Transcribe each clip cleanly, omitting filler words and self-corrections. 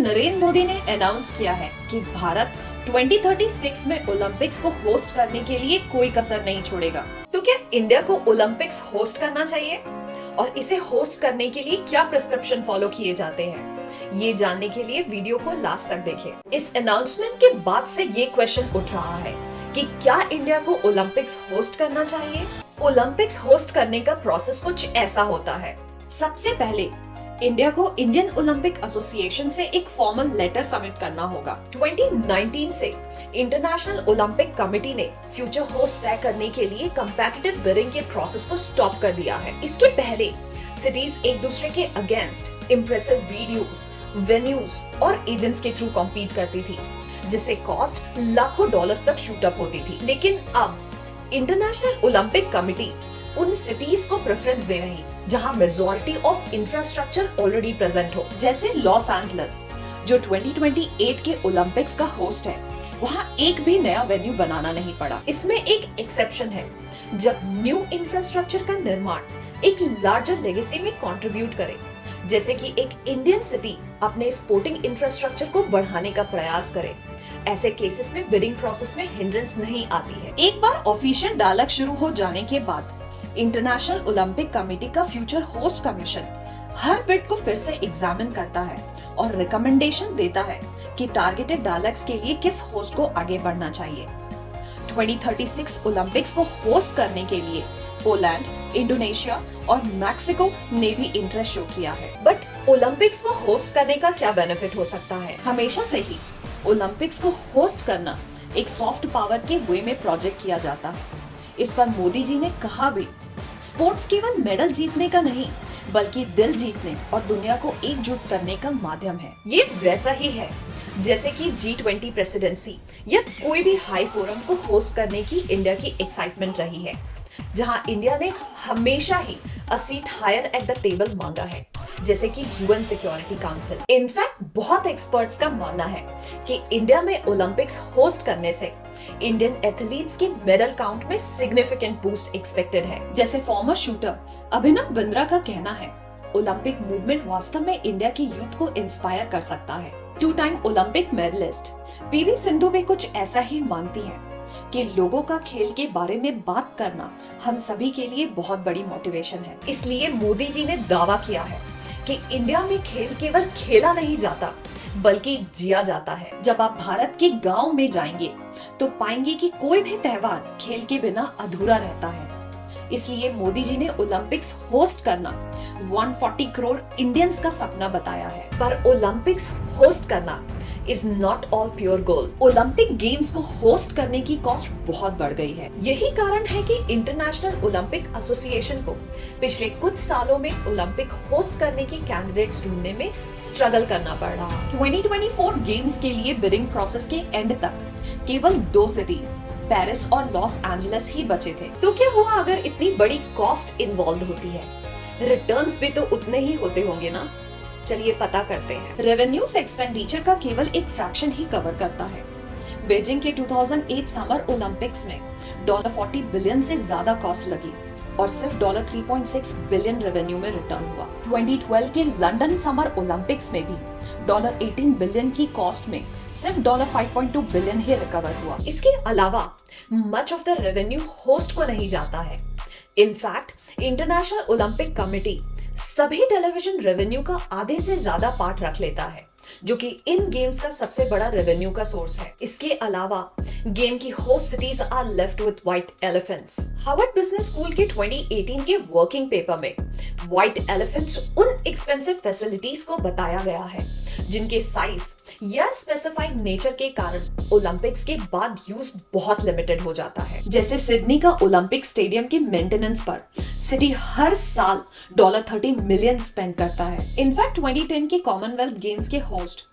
नरेंद्र मोदी ने अनाउंस किया है कि भारत 2036 में ओलंपिक्स को होस्ट करने के लिए कोई कसर नहीं छोड़ेगा। तो क्या इंडिया को ओलंपिक्स होस्ट करना चाहिए और इसे होस्ट करने के लिए क्या प्रिस्क्रिप्शन फॉलो किए जाते हैं, ये जानने के लिए वीडियो को लास्ट तक देखें। इस अनाउंसमेंट के बाद से ये क्वेश्चन उठ रहा है कि क्या इंडिया को ओलंपिक्स होस्ट करना चाहिए। ओलंपिक्स होस्ट करने का प्रोसेस कुछ ऐसा होता है। सबसे पहले इंडिया को इंडियन ओलंपिक एसोसिएशन से एक फॉर्मल लेटर सबमिट करना होगा। 2019 से इंटरनेशनल ओलंपिक कमेटी ने फ्यूचर होस्ट तय करने के लिए कंपेटिटिव बिडिंग के प्रोसेस को स्टॉप कर दिया है। इसके पहले सिटीज एक दूसरे के अगेंस्ट इम्प्रेसिव वीडियोस, वेन्यूज और एजेंट्स के थ्रू कॉम्पीट करती थी, जिससे कॉस्ट लाखों डॉलर्स तक शूट अप होती थी। लेकिन अब इंटरनेशनल ओलंपिक कमेटी उन सिटीज को प्रेफरेंस दे रही जहां majority of infrastructure already present हो, जैसे लॉस एंजलिस जो 2028 के ओलंपिक्स का होस्ट है। वहां एक भी नया वेन्यू बनाना नहीं पड़ा। इसमें एक एक्सेप्शन है, जब न्यू इंफ्रास्ट्रक्चर का निर्माण एक लार्जर लेगेसी में कंट्रीब्यूट करे, जैसे कि एक इंडियन सिटी अपने स्पोर्टिंग इंफ्रास्ट्रक्चर को बढ़ाने का प्रयास करे। ऐसे केसेस में बिडिंग प्रोसेस में हिंड्रेंस नहीं आती है। एक बार ऑफिशियल डायलॉग शुरू हो जाने के बाद इंटरनेशनल ओलंपिक कमेटी का फ्यूचर होस्ट कमीशन हर बिड को फिर से एग्जामिन करता है और रिकमेंडेशन देता है कि टारगेटेड डायलॉग्स के लिए किस होस्ट को आगे बढ़ना चाहिए। 2036 ओलंपिक्स को होस्ट करने के लिए पोलैंड, इंडोनेशिया और मैक्सिको ने भी इंटरेस्ट शो किया है। बट ओलंपिक्स को होस्ट करने का क्या बेनिफिट हो सकता है? हमेशा से ही ओलंपिक्स को होस्ट करना एक सॉफ्ट पावर के वे में प्रोजेक्ट किया जाता है। इस पर मोदी जी ने कहा भी, स्पोर्ट्स केवल मेडल जीतने का नहीं बल्कि दिल जीतने और दुनिया को एकजुट करने का माध्यम है। ये वैसा ही है जैसे कि G20 प्रेसिडेंसी या कोई भी हाई फोरम को होस्ट करने की इंडिया की एक्साइटमेंट रही है, जहां इंडिया ने हमेशा ही a seat higher at the table मांगा है, जैसे कि यूएन सिक्योरिटी काउंसिल। इनफैक्ट बहुत एक्सपर्ट्स का मानना है कि इंडिया में ओलंपिक्स होस्ट करने से इंडियन एथलीट्स के मेडल काउंट में सिग्निफिकेंट बूस्ट एक्सपेक्टेड है। जैसे फॉर्मर शूटर अभिनव बिंद्रा का कहना है, ओलंपिक मूवमेंट वास्तव में इंडिया की यूथ को इंस्पायर कर सकता है। 2 time Olympic medalist PV Sindhu भी कुछ ऐसा ही मानती है कि लोगों का खेल के बारे में बात करना हम सभी के लिए बहुत बड़ी मोटिवेशन है। इसलिए मोदी जी ने दावा किया है कि इंडिया में खेल केवल खेला नहीं जाता बल्कि जिया जाता है। जब आप भारत के गांव में जाएंगे तो पाएंगे कि कोई भी त्योहार खेल के बिना अधूरा रहता है। इसलिए मोदी जी ने ओलंपिक्स होस्ट करना 140 करोड़ इंडियंस का सपना बताया है। पर ओलंपिक्स होस्ट करना is not all pure goal. Olympic games को होस्ट करने की कॉस्ट बहुत बढ़ गई है। यही कारण है कि इंटरनेशनल ओलंपिक एसोसिएशन को पिछले कुछ सालों में ओलंपिक होस्ट करने की कैंडिडेट्स ढूंढने में स्ट्रगल करना पड़ रहा है। 2024 गेम्स के लिए बिडिंग प्रोसेस के एंड तक केवल 2 सिटीज, पेरिस और लॉस एंजलिस ही बचे थे। तो क्या हुआ अगर इतनी बड़ी कॉस्ट इन्वॉल्व होती है? रिटर्न्स भी तो उतने ही होते होंगे ना। चलिए पता करते हैं। रेवेन्यूज एक्सपेंडिचर का केवल एक फ्रैक्शन ही कवर करता है। बीजिंग के 2008 समर ओलंपिक्स में $40 बिलियन से ज्यादा कॉस्ट लगी और सिर्फ $3.6 बिलियन रेवेन्यू में रिटर्न हुआ। 2012 के लंदन समर ओलंपिक्स में भी $18 बिलियन की कॉस्ट में सिर्फ $5.2 बिलियन ही रिकवर हुआ। इसके अलावा much of the revenue host को नहीं जाता है। इनफैक्ट इंटरनेशनल ओलंपिक कमेटी सभी टेलीविजन रेवेन्यू का आधे से ज्यादा पार्ट रख लेता है, जो कि इन गेम्स का सबसे बड़ा रेवेन्यू का सोर्स है। इसके अलावा गेम की host cities are left with white elephants. Harvard business school के 2018 के वर्किंग पेपर में व्हाइट एलिफेंट्स उन एक्सपेंसिव फैसिलिटीज को बताया गया है जिनके साइज या स्पेसिफाइड नेचर के कारण ओलंपिक्स के बाद यूज बहुत लिमिटेड हो जाता है। जैसे सिडनी का ओलंपिक स्टेडियम के मेंटेनेंस पर सिटी हर साल $30 मिलियन स्पेंड करता है। इनफैक्ट 2010 के कॉमनवेल्थ गेम्स के होस्ट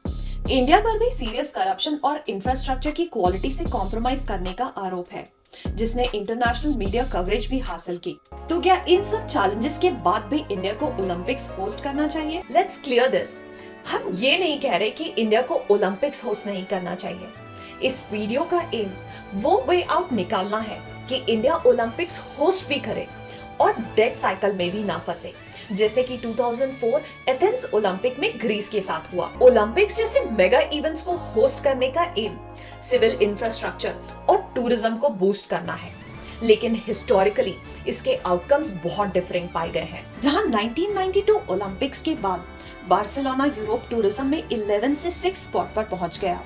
इंडिया पर भी सीरियस करप्शन और इंफ्रास्ट्रक्चर की क्वालिटी से कॉम्प्रोमाइज करने का आरोप है, जिसने इंटरनेशनल मीडिया कवरेज भी हासिल की। तो क्या इन सब चैलेंजेस के बाद भी इंडिया को ओलंपिक्स होस्ट करना चाहिए? Let's clear this. हम ये नहीं कह रहे कि इंडिया को ओलंपिक्स होस्ट नहीं करना चाहिए। इस वीडियो का एम वो वे आउट निकालना है कि इंडिया ओलंपिक्स होस्ट भी करे और डेट साइकिल में भी ना फंसे, जैसे कि 2004 एथेंस ओलंपिक में ग्रीस के साथ हुआ। ओलंपिक्स जैसे मेगा इवेंट्स को होस्ट करने का एम सिविल इंफ्रास्ट्रक्चर और टूरिज्म को बूस्ट करना है, लेकिन हिस्टोरिकली इसके आउटकम्स बहुत डिफरेंट पाए गए हैं। जहां 1992 ओलंपिक्स के बाद बार्सिलोना यूरोप टूरिज्म में 11 से 6 स्पॉट पर पहुंच गया,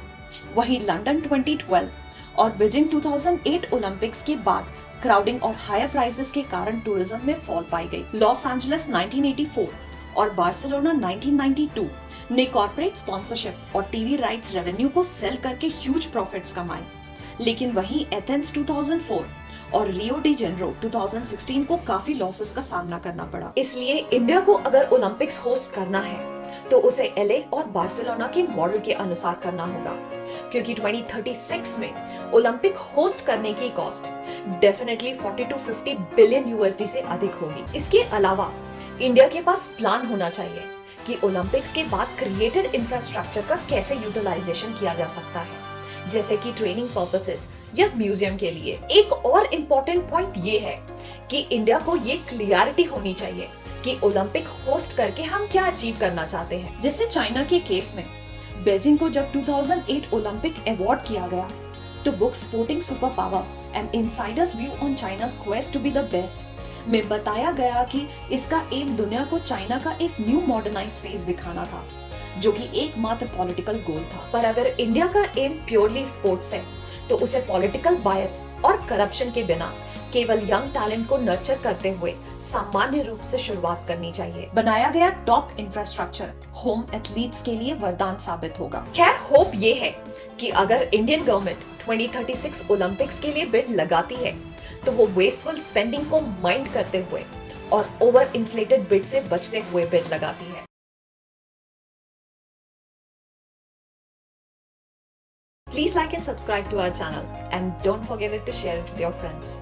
वहीं लंदन 2012 और बीजिंग 2008 ओलंपिक्स के बाद क्राउडिंग और हायर प्राइसेस के कारण टूरिज्म में फॉल पाई गई। लॉस एंजलिस 1984 और बार्सिलोना 1992 ने कॉर्पोरेट स्पॉन्सरशिप और टीवी राइट्स रेवेन्यू को सेल करके ह्यूज प्रॉफिट्स कमाए, लेकिन वहीं एथेंस 2004 और रियो डी जेनेरो 2016 को काफी लॉसेस का सामना करना पड़ा। इसलिए इंडिया को अगर ओलंपिक्स होस्ट करना है तो उसे एलए और बार्सिलोना के मॉडल के अनुसार करना होगा, क्योंकि 2036 में ओलंपिक होस्ट करने की cost definitely 40 to 50 billion USD से अधिक होगी। इसके अलावा इंडिया के पास प्लान होना चाहिए कि ओलंपिक्स के बाद क्रिएटेड इंफ्रास्ट्रक्चर का कैसे यूटिलाइजेशन किया जा सकता है, जैसे कि ट्रेनिंग पर्पसेस या म्यूजियम के लिए। एक और इम्पोर्टेंट पॉइंट ये है कि इंडिया को ये क्लियरिटी होनी चाहिए कि ओलंपिक होस्ट करके हम क्या अचीव करना चाहते हैं। जैसे चाइना के केस में बीजिंग को जब 2008 ओलंपिक अवार्ड किया गया, तो book sporting super power and insiders view on China's quest to be the best में बताया गया कि इसका एम दुनिया को चाइना का एक न्यू मॉडर्नाइज फेस दिखाना था, जो कि एकमात्र पॉलिटिकल गोल था। पर अगर इंडिया का एम प्योरली स्पोर्ट्स है तो उसे पॉलिटिकल बायस और करप्शन के बिना केवल यंग टैलेंट को नर्चर करते हुए सामान्य रूप से शुरुआत करनी चाहिए। बनाया गया टॉप इंफ्रास्ट्रक्चर होम एथलीट्स के लिए वरदान साबित होगा। खैर, होप ये है कि अगर इंडियन गवर्नमेंट 2036 ओलंपिक्स के लिए बिड लगाती है तो वो वेस्टफुल स्पेंडिंग को माइंड करते हुए और ओवर इन्फ्लेटेड बिड से बचते हुए बिड लगाती है। Please like and subscribe to our channel and don't forget to share it with your friends.